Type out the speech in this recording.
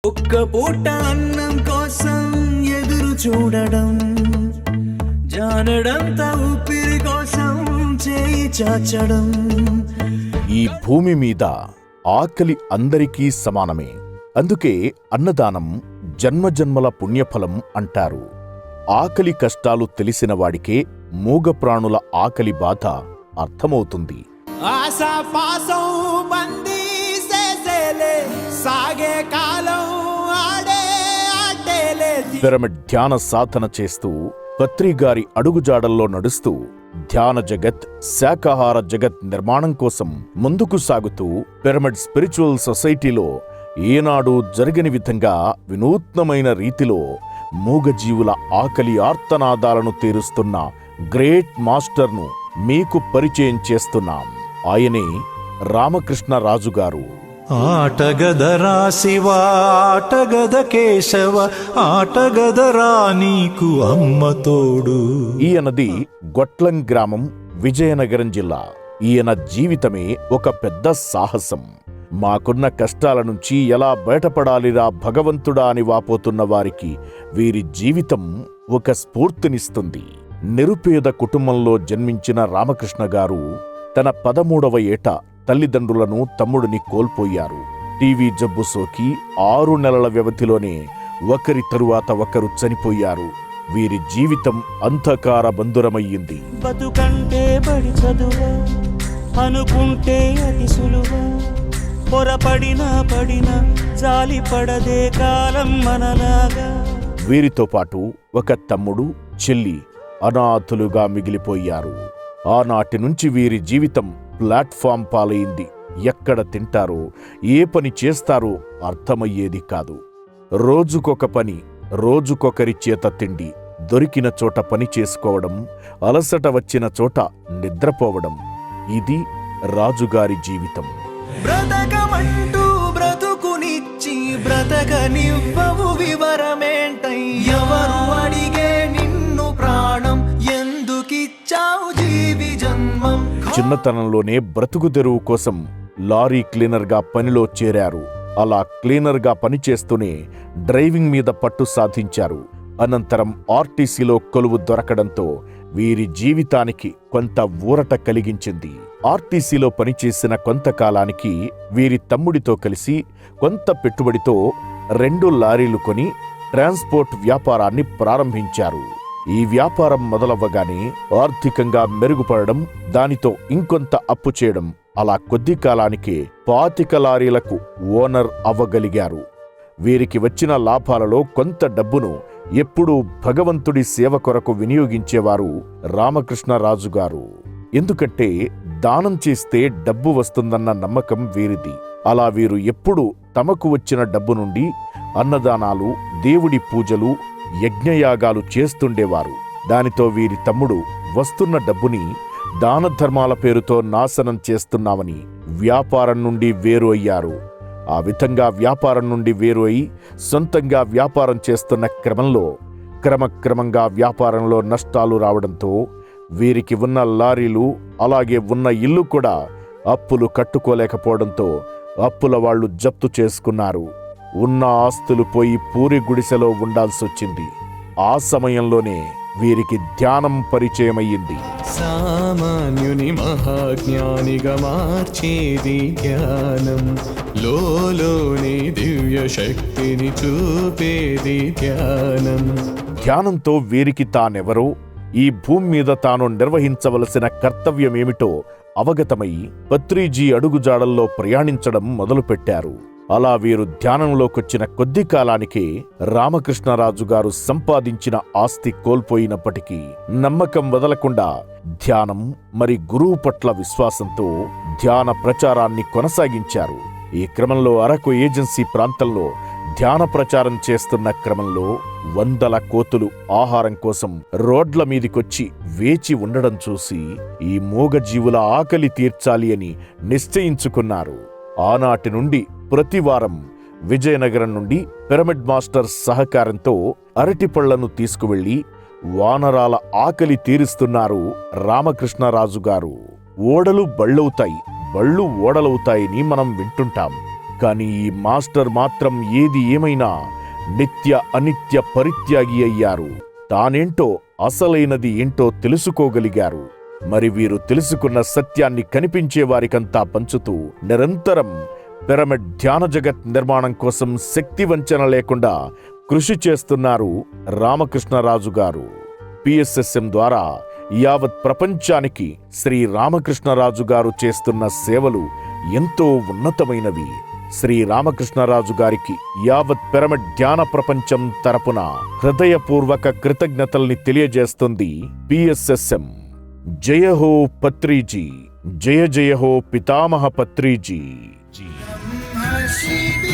ఒక్క పూట అన్నం కోసం ఎదురు చూడడం, జానడంత ఊపిరి కోసం చేయి చాచడం. ఈ భూమి మీద ఆకలి అందరికీ సమానమే. అందుకే అన్నదానం జన్మజన్మల పుణ్యఫలం అంటారు. ఆకలి కష్టాలు తెలిసిన వాడికే మూగప్రాణుల ఆకలి బాధ అర్థమవుతుంది. ఆశాపాసం బందీ చేసేలే, సాగే కాలం ఆడే ఆటేలే. పిరమిడ్ ధ్యాన సాధన చేస్తూ పత్రిగారి అడుగుజాడల్లో నడుస్తూ ధ్యాన జగత్, శాకాహార జగత్ నిర్మాణం కోసం ముందుకు సాగుతూ పిరమిడ్ స్పిరిచువల్ సొసైటీలో ఏనాడు జరగని విధంగా వినూత్నమైన రీతిలో మూగజీవుల ఆకలి ఆర్తనాదాలను తీరుస్తున్న గ్రేట్ మాస్టర్ను మీకు పరిచయం చేస్తున్నాం. ఆయనే రామకృష్ణ రాజు గారు. ఆటగదరా శివ, ఆటగద కేశవ, ఆటగదరా నీకు అమ్మ తోడు. ఈయనది గొట్లం గ్రామం, విజయనగరం జిల్లా. ఈయన జీవితమే ఒక పెద్ద సాహసం. మాకున్న కష్టాల నుంచి ఎలా బయటపడాలిరా భగవంతుడా అని వాపోతున్న వారికి వీరి జీవితం ఒక స్ఫూర్తినిస్తుంది. నిరుపేద కుటుంబంలో జన్మించిన రామకృష్ణ గారు తన 13వ ఏట తల్లిదండ్రులను, తమ్ముడిని కోల్పోయారు. టీవీ జబ్బు సోకి 6 నెలల వ్యవధిలోనే ఒకరి తరువాత ఒకరు చనిపోయారు. వీరి జీవితం అంధకార బంధురమయ్యింది. బతుకంటే బడి చదువా అనుకుంటే అతి సులువా, పొరపడినా పడినా జాలి పడదే కాలం మనలాగా. వీరితో పాటు ఒక తమ్ముడు, చెల్లి అనాథులుగా మిగిలిపోయారు. ఆనాటి నుంచి వీరి జీవితం ప్లాట్ఫామ్ పాలైంది. ఎక్కడ తింటారో, ఏ పని చేస్తారో అర్థమయ్యేది కాదు. రోజుకొక పని, రోజుకొకరి చేత తిండి, దొరికిన చోట పని చేసుకోవడం, అలసట వచ్చిన చోట నిద్రపోవడం. ఇది రాజుగారి జీవితం. బ్రతకమంటూ బ్రతుకునిచ్చి బ్రతకనివ్వవు వివరమేంటై, ఎవరు అడిగే నిన్ను ప్రాణం, ఎందుకిచ్చావు జీవి జన్మం. చిన్నతనంలోనే బ్రతుకు తెరువు కోసం లారీ క్లీనర్గా పనిలో చేరారు. అలా క్లీనర్గా పనిచేస్తూనే డ్రైవింగ్ మీద పట్టు సాధించారు. అనంతరం ఆర్టీసీలో కొలువు దొరకడంతో వీరి జీవితానికి కొంత ఊరట కలిగించింది. ఆర్టీసీలో పనిచేసిన కొంతకాలానికి వీరి తమ్ముడితో కలిసి కొంత పెట్టుబడితో 2 లారీలు కొని ట్రాన్స్పోర్ట్ వ్యాపారాన్ని ప్రారంభించారు. ఈ వ్యాపారం మొదలవ్వగానే ఆర్థికంగా మెరుగుపడడం, దానితో ఇంకొంత అప్పు చేయడం, అలా కొద్ది కాలానికే 25 లారీలకు ఓనర్ అవ్వగలిగారు. వీరికి వచ్చిన లాభాలలో కొంత డబ్బును ఎప్పుడూ భగవంతుడి సేవ కొరకు వినియోగించేవారు రామకృష్ణరాజు గారు. ఎందుకంటే దానం చేస్తే డబ్బు వస్తుందన్న నమ్మకం వీరిది. అలా వీరు ఎప్పుడూ తమకు వచ్చిన డబ్బు నుండి అన్నదానాలు, దేవుడి పూజలు, యజ్ఞయాగాలు చేస్తుండేవారు. దానితో వీరి తమ్ముడు వస్తున్న డబ్బుని దాన ధర్మాల పేరుతో నాశనం చేస్తున్నామని వ్యాపారం నుండి వేరు అయ్యారు. ఆ విధంగా వ్యాపారం నుండి వేరు అయి సొంతంగా వ్యాపారం చేస్తున్న క్రమంలో క్రమక్రమంగా వ్యాపారంలో నష్టాలు రావడంతో వీరికి ఉన్న లారీలు, అలాగే ఉన్న ఇల్లు కూడా అప్పులు కట్టుకోలేకపోవడంతో అప్పుల వాళ్లు జప్తు చేసుకున్నారు. ఉన్న ఆస్తులు పోయి పూరి గుడిసెలో ఉండాల్సొచ్చింది. ఆ సమయంలోనే వీరికి ధ్యానం పరిచయమయ్యింది. సామాన్యుని మహాజ్ఞానిగా మార్చేది ధ్యానం, లోలోని దివ్య శక్తిని చూపేది ధ్యానం. ధ్యానంతో వీరికి తానెవరో, ఈ భూమి మీద తాను నిర్వహించవలసిన కర్తవ్యమేమిటో అవగతమై పత్రిజీ అడుగుజాడల్లో ప్రయాణించడం మొదలుపెట్టారు. అలా వీరు ధ్యానంలోకొచ్చిన కొద్ది కాలానికే రామకృష్ణరాజు గారు సంపాదించిన ఆస్తి కోల్పోయినప్పటికీ నమ్మకం వదలకుండా ధ్యానం మరి గురువు పట్ల విశ్వాసంతో ధ్యాన ప్రచారాన్ని కొనసాగించారు. ఈ క్రమంలో అరకు ఏజెన్సీ ప్రాంతంలో ధ్యాన ప్రచారం చేస్తున్న క్రమంలో 100 కోతులు ఆహారం కోసం రోడ్ల మీదికొచ్చి వేచి ఉండడం చూసి ఈ మూగజీవుల ఆకలి తీర్చాలి అని నిశ్చయించుకున్నారు. ఆనాటి నుండి ప్రతివారం విజయనగరం నుండి పిరమిడ్ మాస్టర్ సహకారంతో అరటిపళ్లను తీసుకువెళ్లి వానరాల ఆకలి తీరుస్తున్నారు రామకృష్ణరాజు గారు. ఓడలు బళ్ళవుతాయి, బళ్ళు ఓడలవుతాయని మనం వింటుంటాం. కానీ ఈ మాస్టర్ మాత్రం ఏది ఏమైనా నిత్య అనిత్య పరిత్యాగి అయ్యారు. తానేంటో అసలైనది ఏంటో తెలుసుకోగలిగారు. మరి వీరు తెలుసుకున్న సత్యాన్ని కనిపించే వారికంతా పంచుతూ నిరంతరం పిరమిడ్ ధ్యాన జగత్ నిర్మాణం కోసం శక్తి వంచన లేకుండా కృషి చేస్తున్నారు రామకృష్ణరాజు గారు. పిఎస్ఎస్ఎం ద్వారా యావత్ ప్రపంచానికి శ్రీ రామకృష్ణరాజు గారు చేస్తున్న సేవలు ఎంతో ఉన్నతమైనవి. శ్రీ రామకృష్ణరాజు గారికి యావత్ పిరమిడ్ ధ్యాన ప్రపంచం తరపున హృదయపూర్వక కృతజ్ఞతల్ని తెలియజేస్తుంది పిఎస్ఎస్ఎం. జయ హో పత్రిజీ, జయ జయ హో పితామహ పత్రిజీ. शिव